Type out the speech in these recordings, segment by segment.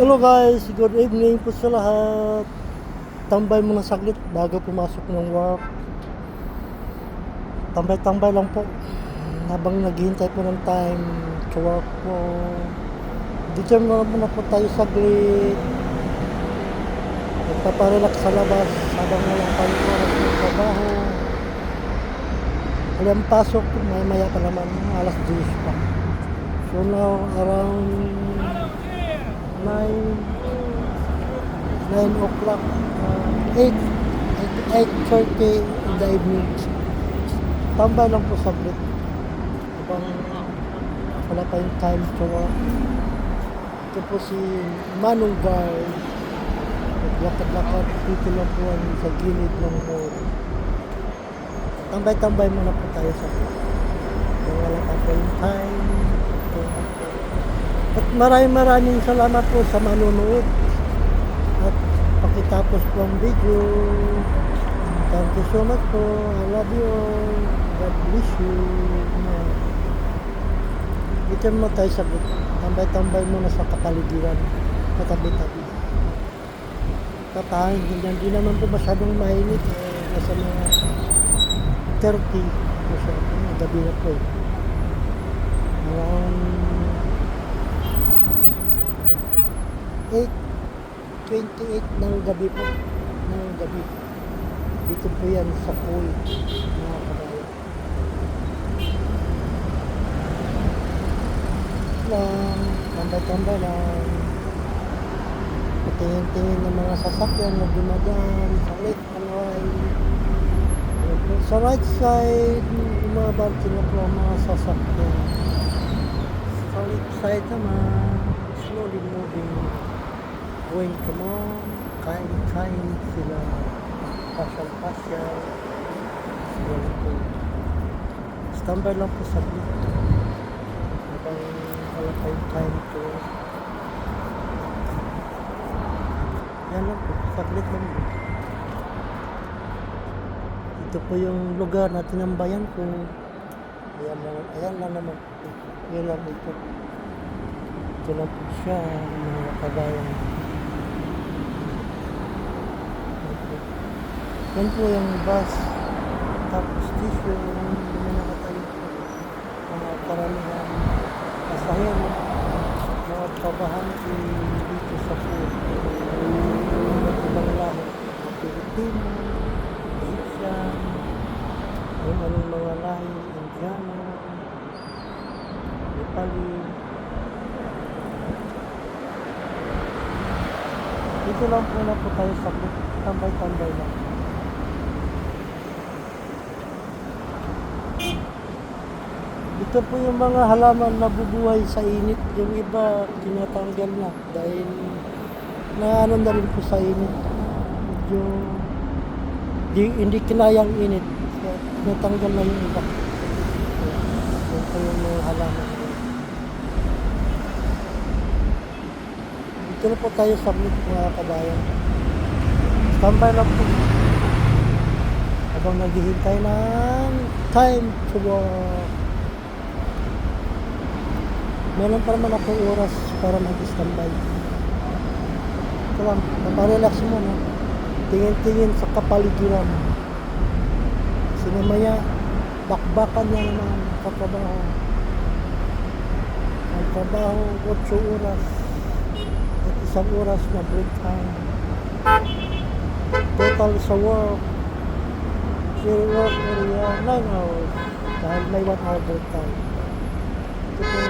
Hello guys, good evening po sa lahat. Tambay muna saglit bago pumasok ng work. Tambay-tambay lang po habang naghihintay po ng time to work po. Dito muna po tayo saglit. Nagpaparelax sa labas habang walang tayong oras ng trabaho. Walang pasok, maya pa naman, alas 10 pa. So now around 9 o'clock, 8:30 in the evening. Tambay lang po saglit habang wala pa yung time to work. Ito po si Manong Guy, naglakad-lakad dito lang po sa gilid ng mall. Tambay-tambay muna po tayo saglit kung wala pa po yung time. At maraming salamat po sa manonood at pakitapos po ang video. Thank you so much po. I love you all. God bless you. Dito mo tayo sagot. Tambay-tambay muna sa kapaligiran. Katabi-tabi. Tatahan. Hindi naman po masyadong mainit. Nasa mga 30. Masyadong gabi na po. Around 8:28 ng gabi po. Ng gabi. Dito po yan sa Kuwait, mga kabayan. Tambay-tambay lang. Patingin-tingin ng mga sasakyan na dumadaan sa left and right. Sa right side, umabante na po ang mga sasakyan. Sa left side naman, slowly moving. Going to mom, kain-kain sila, pasyal-pasyal. Standby lang po saglit habang wala pa yung time to. Yan lang po, saglit lang po. Ito po yung lugar na tinambayan ko. Ayan lang naman. Ayan lang ito. Ito lang po siya, mga kabayan. Yan po yung bus top station. Hindi nakatayo po mga karamihan pasahero, mga trabahante dito sa food. Ibang lahi, Pilipino, Egyptian, yung anong mga lahi, Indiano, Nepali. Dito lang po na po tayo sa tambay-tambay lang. Ito po yung mga halaman na bubuhay sa init. Yung iba tinatanggal na dahil naano na rin po sa init. Medyo hindi kinayang init. So, tinatanggal na yung iba. Yan po yung mga halaman. Dito na po tayo sa mga kabayan. Standby lang po. Habang naghihintay ng time to work. Meron pa naman akong oras para mag-standby. Ito lang, naparelax muna. Tingin-tingin sa kapaligiran. Kasi mamaya, bakbakan niya naman katrabaho. Ang trabaho, 8 oras. At 1 oras na break time. Total sa work. Work area, 9 hours. Dahil may 1 hour break time. Ito po,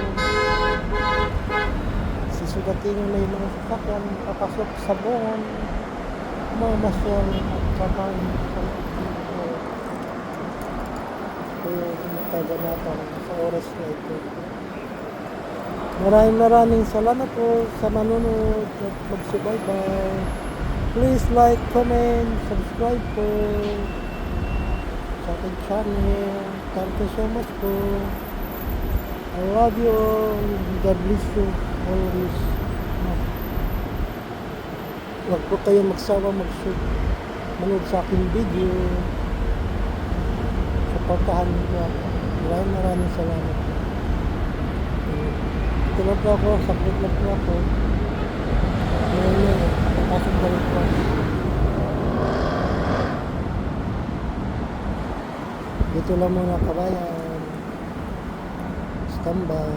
sugatin na yung mga sasakyan, papasok sa buwan, mamasyal at kakain sa ito. Ito yung nataganatan sa oras na ito. Maraming salamat po sa manunod at magsubaybay. Please like, comment, subscribe po sa ating channel. Thank you so much po. I love you all. God bless you always. Huwag po kayo magsawa manood sa aking video. Supportahan niyo ako. Maraming salamat. Ito lang po ako. Sakit lang po ako. Dito lang muna kabayan. Standby.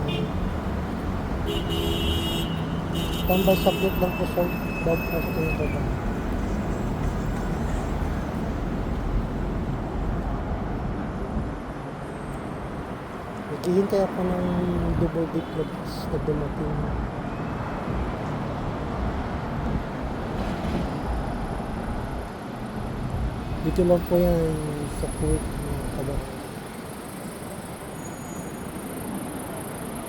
Standby saglit lang po sa bag po sa tingin baba. Naghihintay ako ng double deck na bus na dumating. Dito lang po yan sa Kuwait mga kabayan.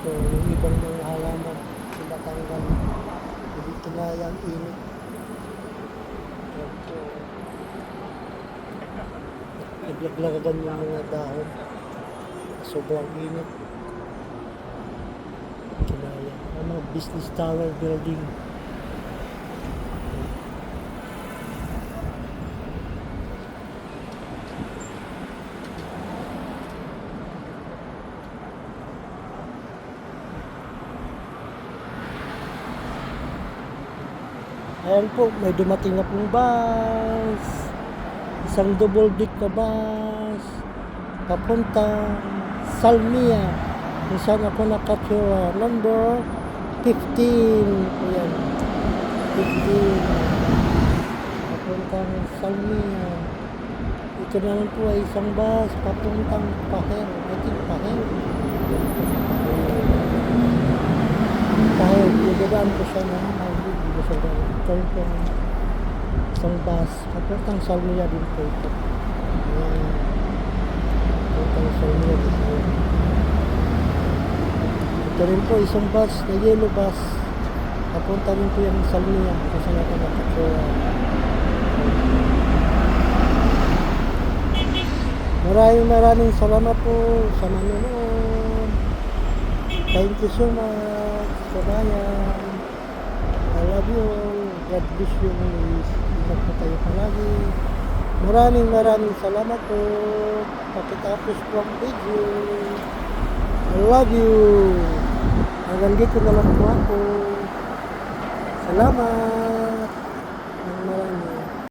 So, yung ibang mga halaman, sila tanggal. Dito na yan, init. So, naglaglagan yung mga dahon. Sobrang init. Kinaya. Ang mga business tower building. Ayan po, may dumating na pong bus. Isang double deck na bus. Papunta Salmia. Kung saan ako nakatura. Number 15. Ayan. 15. Papuntang Salmia. Ito naman po ay isang bus. Papuntang Paher. I think Paher. Paher. Idadaan ko siya ng ito rin po isang bus papuntang Salmia din po ito. Ayan, papuntang Salmia din po. Ito rin po isang bus na yellow bus papunta rin po yung Salmia kasi natin nakakura. Maraming salamat po sa manonood. Thank you so much kabayan. I love you all. God bless you always. Ingat po tayo palagi. Maraming salamat po. Pakitapos po ang video. I love you. Hanggang dito na lang po ako. Salamat.